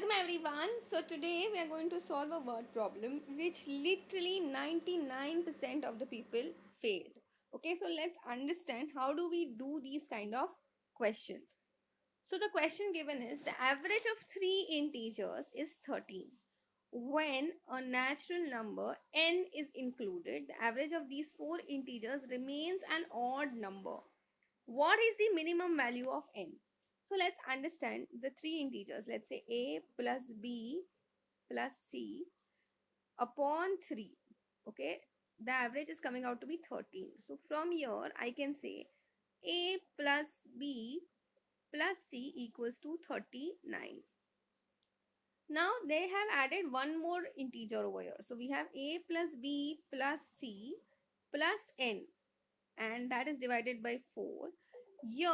Welcome everyone. So today we are going to solve a word problem which literally 99% of the people failed. Okay, so let's understand how do we do these kind of questions. So the question given is the average of three integers is 13. When a natural number n is included, the average of these four integers remains an odd number. What is the minimum value of n? So let's understand the three integers. Let's say a plus b plus c upon 3. Okay, the average is coming out to be 13. So from here I can say a plus b plus c equals to 39. Now they have added one more integer over here. So we have a plus b plus c plus n, and that is divided by 4. Here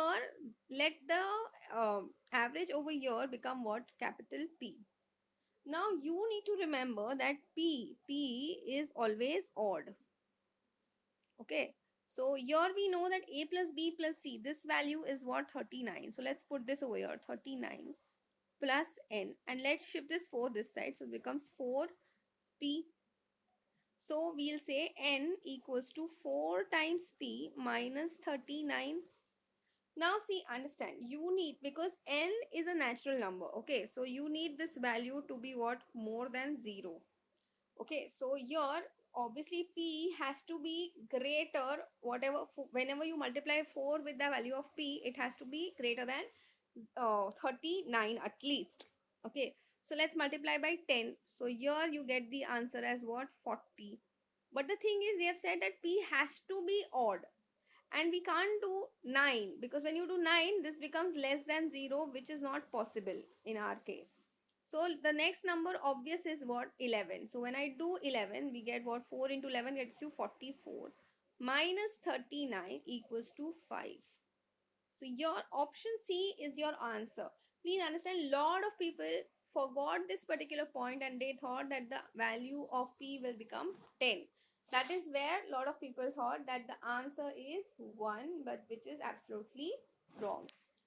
let the average over here become what? Capital P. Now you need to remember that p is always odd. Okay, so here we know that a plus b plus c, this value is what? 39. So let's put this over here, 39 plus n, and let's shift this 4 this side, so it becomes 4p. So we'll say n equals to 4 times p minus 39. Now see, understand, you need, because n is a natural number, okay, so you need this value to be what? More than 0. Okay, so here obviously p has to be greater, whatever, whenever you multiply 4 with the value of p, it has to be greater than 39 at least. Okay, so let's multiply by 10. So here you get the answer as what? 40. But the thing is, they have said that p has to be odd, and we can't do 9, because when you do 9 this becomes less than 0, which is not possible in our case. So the next number obvious is what? 11. So when I do 11, we get what? 4 into 11 gets you 44 minus 39 equals to 5. So your option C is your answer. Please understand, lot of people forgot this particular point and they thought that the value of P will become 10. That is where a lot of people thought that the answer is 1, but which is absolutely wrong.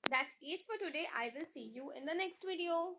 That's it for today. I will see you in the next video.